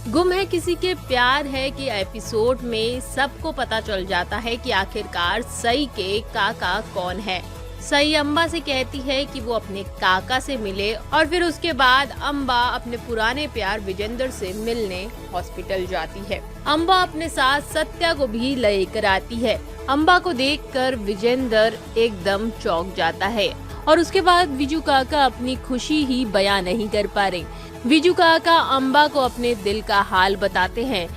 गुम है किसी के प्यार है कि एपिसोड में सबको पता चल जाता है कि आखिरकार सई के काका कौन है। सई अम्बा से कहती है कि वो अपने काका से मिले और फिर उसके बाद अम्बा अपने पुराने प्यार विजेंद्र से मिलने हॉस्पिटल जाती है। अम्बा अपने साथ सत्या को भी लेकर आती है। अम्बा को देखकर विजेंद्र एकदम चौंक जाता है और उसके बाद विजू काका अपनी खुशी ही बयां नहीं कर पा रहे। विजू काका अम्बा को अपने दिल का हाल बताते हैं।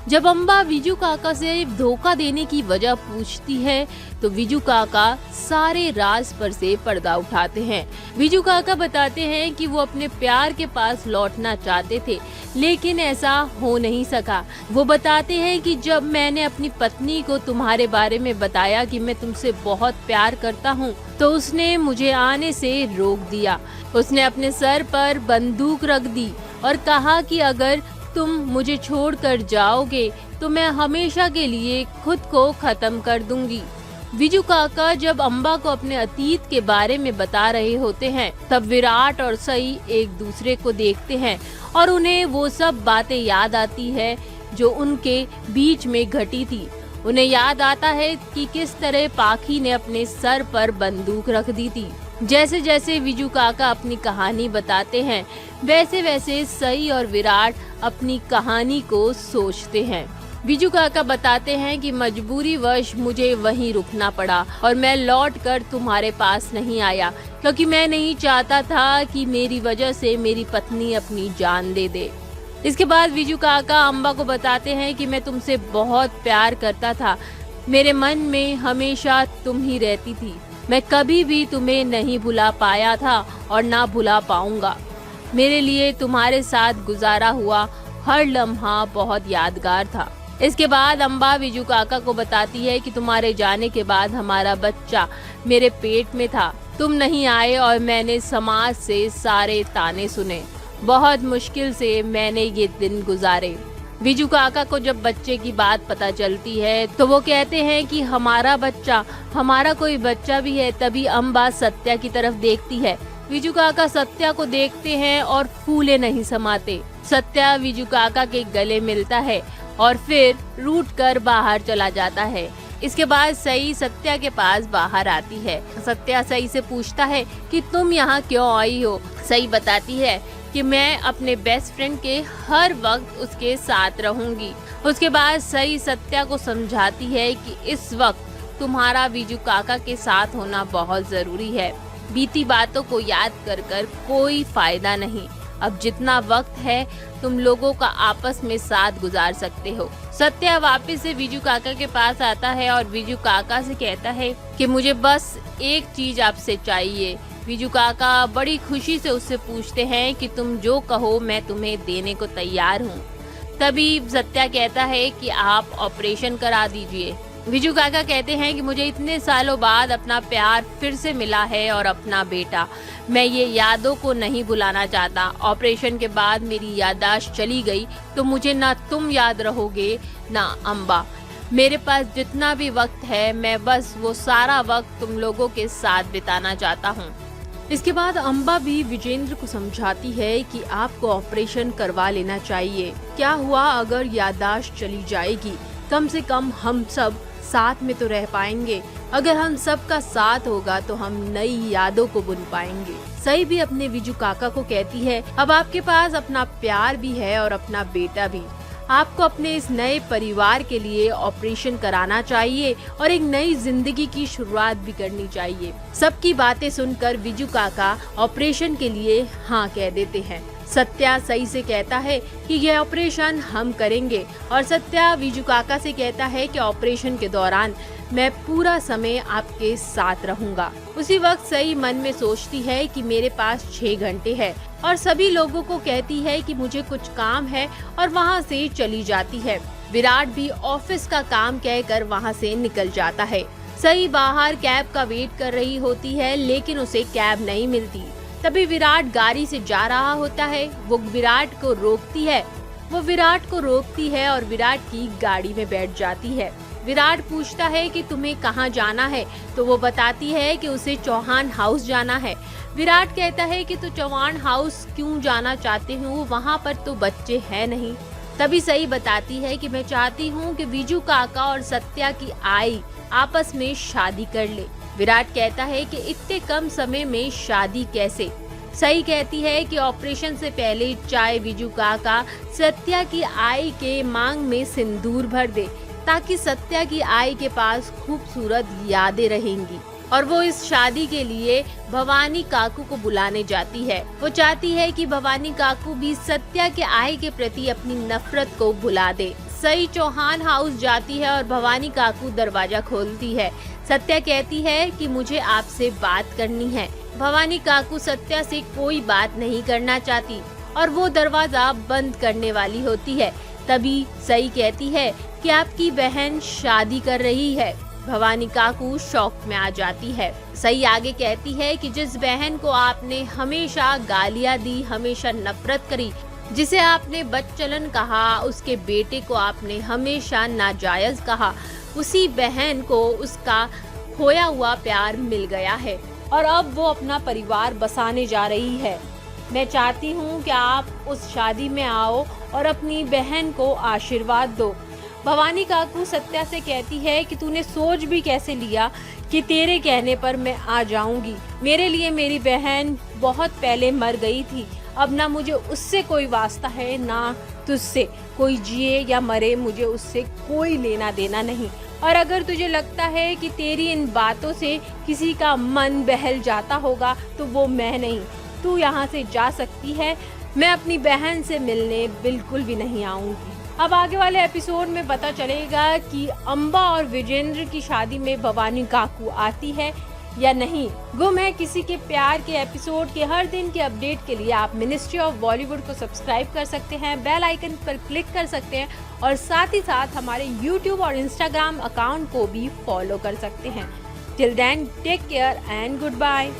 जब अम्बा विजू काका से धोखा देने की वजह पूछती है तो विजू काका सारे राज पर से पर्दा उठाते हैं। विजू काका बताते हैं कि वो अपने प्यार के पास लौटना चाहते थे लेकिन ऐसा हो नहीं सका। वो बताते हैं कि जब मैंने अपनी पत्नी को तुम्हारे बारे में बताया कि मैं तुमसे बहुत प्यार करता हूँ तो उसने मुझे आने से रोक दिया। उसने अपने सर पर बंदूक रख दी और कहा कि अगर तुम मुझे छोड़कर जाओगे तो मैं हमेशा के लिए खुद को खत्म कर दूंगी। विजू काका जब अम्बा को अपने अतीत के बारे में बता रहे होते हैं तब विराट और सई एक दूसरे को देखते हैं और उन्हें वो सब बातें याद आती है जो उनके बीच में घटी थी। उन्हें याद आता है कि किस तरह पाखी ने अपने सर पर बंदूक रख दी थी। जैसे जैसे विजू काका अपनी कहानी बताते हैं वैसे वैसे सई और विराट अपनी कहानी को सोचते हैं। विजू काका बताते हैं कि मजबूरीवश मुझे वहीं रुकना पड़ा और मैं लौटकर तुम्हारे पास नहीं आया क्योंकि मैं नहीं चाहता था कि मेरी वजह से मेरी पत्नी अपनी जान दे दे। इसके बाद विजू काका अम्बा को बताते हैं कि मैं तुमसे बहुत प्यार करता था। मेरे मन में हमेशा तुम ही रहती थी। मैं कभी भी तुम्हें नहीं भुला पाया था और ना भुला पाऊंगा। मेरे लिए तुम्हारे साथ गुजारा हुआ हर लम्हा बहुत यादगार था। इसके बाद अम्बा विजू काका को बताती है कि तुम्हारे जाने के बाद हमारा बच्चा मेरे पेट में था। तुम नहीं आए और मैंने समाज से सारे ताने सुने। बहुत मुश्किल से मैंने ये दिन गुजारे। विजू काका को जब बच्चे की बात पता चलती है तो वो कहते हैं कि हमारा कोई बच्चा भी है। तभी अम्बा सत्या की तरफ देखती है। विजू काका सत्या को देखते हैं और फूले नहीं समाते। सत्या विजू काका के गले मिलता है और फिर रूठ कर बाहर चला जाता है। इसके बाद सई सत्या के पास बाहर आती है। सत्या सई से पूछता है कि तुम यहाँ क्यों आई हो। सई बताती है कि मैं अपने बेस्ट फ्रेंड के हर वक्त उसके साथ रहूंगी। उसके बाद सई सत्या को समझाती है कि इस वक्त तुम्हारा विजू काका के साथ होना बहुत जरूरी है। बीती बातों को याद कर कर कोई फायदा नहीं। अब जितना वक्त है तुम लोगों का आपस में साथ गुजार सकते हो। सत्या वापस से विजू काका के पास आता है और विजू काका से कहता है कि मुझे बस एक चीज आपसे चाहिए। विजू काका बड़ी खुशी से उससे पूछते हैं कि तुम जो कहो मैं तुम्हें देने को तैयार हूँ। तभी सत्या कहता है कि आप ऑपरेशन करा दीजिए। विजू काका कहते हैं कि मुझे इतने सालों बाद अपना प्यार फिर से मिला है और अपना बेटा। मैं ये यादों को नहीं भुलाना चाहता। ऑपरेशन के बाद मेरी याददाश्त चली गई तो मुझे ना तुम याद रहोगे ना अम्बा। मेरे पास जितना भी वक्त है मैं बस वो सारा वक्त तुम लोगों के साथ बिताना चाहता हूँ। इसके बाद अम्बा भी विजेंद्र को समझाती है कि आपको ऑपरेशन करवा लेना चाहिए। क्या हुआ अगर याददाश्त चली जाएगी, कम से कम हम सब साथ में तो रह पाएंगे। अगर हम सब का साथ होगा तो हम नई यादों को बुन पाएंगे। सई भी अपने विजू काका को कहती है अब आपके पास अपना प्यार भी है और अपना बेटा भी। आपको अपने इस नए परिवार के लिए ऑपरेशन कराना चाहिए और एक नई जिंदगी की शुरुआत भी करनी चाहिए। सबकी बातें सुनकर विजू काका ऑपरेशन के लिए हाँ कह देते हैं। सत्या सई से कहता है कि यह ऑपरेशन हम करेंगे और सत्या विजू काका से कहता है कि ऑपरेशन के दौरान मैं पूरा समय आपके साथ रहूंगा। उसी वक्त सई मन में सोचती है कि मेरे पास 6 घंटे है और सभी लोगों को कहती है कि मुझे कुछ काम है और वहाँ से चली जाती है। विराट भी ऑफिस का काम कहकर वहाँ से निकल जाता है। सई बाहर कैब का वेट कर रही होती है लेकिन उसे कैब नहीं मिलती। तभी विराट गाड़ी से जा रहा होता है। वो विराट को रोकती है और विराट की गाड़ी में बैठ जाती है। विराट पूछता है कि तुम्हें कहाँ जाना है तो वो बताती है कि उसे चौहान हाउस जाना है। विराट कहता है कि तो चौहान हाउस क्यों जाना चाहते हो, वहाँ पर तो बच्चे हैं नहीं। तभी सई बताती है कि मैं चाहती हूँ कि विजू काका और सत्या की आई आपस में शादी कर ले। विराट कहता है कि इतने कम समय में शादी कैसे। सई कहती है कि ऑपरेशन से पहले चाहे विजू काका सत्या की आई के मांग में सिंदूर भर दे, ताकि सत्या की आई के पास खूबसूरत यादें रहेंगी। और वो इस शादी के लिए भवानी काकू को बुलाने जाती है। वो चाहती है कि भवानी काकू भी सत्या के आई के प्रति अपनी नफरत को भुला दे। सई चौहान हाउस जाती है और भवानी काकू दरवाजा खोलती है। सत्या कहती है कि मुझे आपसे बात करनी है। भवानी काकू सत्या से कोई बात नहीं करना चाहती और वो दरवाजा बंद करने वाली होती है। तभी सई कहती है कि आपकी बहन शादी कर रही है। भवानी काकू शॉक में आ जाती है। सई आगे कहती है कि जिस बहन को आपने हमेशा गालियां दी, हमेशा नफरत करी, जिसे आपने बदचलन कहा, उसके बेटे को आपने हमेशा नाजायज कहा, उसी बहन को उसका खोया हुआ प्यार मिल गया है और अब वो अपना परिवार बसाने जा रही है। मैं चाहती हूँ कि आप उस शादी में आओ और अपनी बहन को आशीर्वाद दो। भवानी काकू सत्या से कहती है कि तूने सोच भी कैसे लिया कि तेरे कहने पर मैं आ जाऊंगी। मेरे लिए मेरी बहन बहुत पहले मर गई थी, अब ना मुझे उससे कोई वास्ता है ना तुझसे। कोई जिए या मरे, मुझे उससे कोई लेना देना नहीं। और अगर तुझे लगता है कि तेरी इन बातों से किसी का मन बहल जाता होगा तो वो मैं नहीं। तू यहाँ से जा सकती है, मैं अपनी बहन से मिलने बिल्कुल भी नहीं आऊंगी। अब आगे वाले एपिसोड में पता चलेगा कि अंबा और विजेंद्र की शादी में भवानी काकू आती है या नहीं। गुम है किसी के प्यार के एपिसोड के हर दिन के अपडेट के लिए आप मिनिस्ट्री ऑफ बॉलीवुड को सब्सक्राइब कर सकते हैं, बेल आइकन पर क्लिक कर सकते हैं और साथ ही साथ हमारे YouTube और Instagram अकाउंट को भी फॉलो कर सकते हैं। Till then take care and good bye.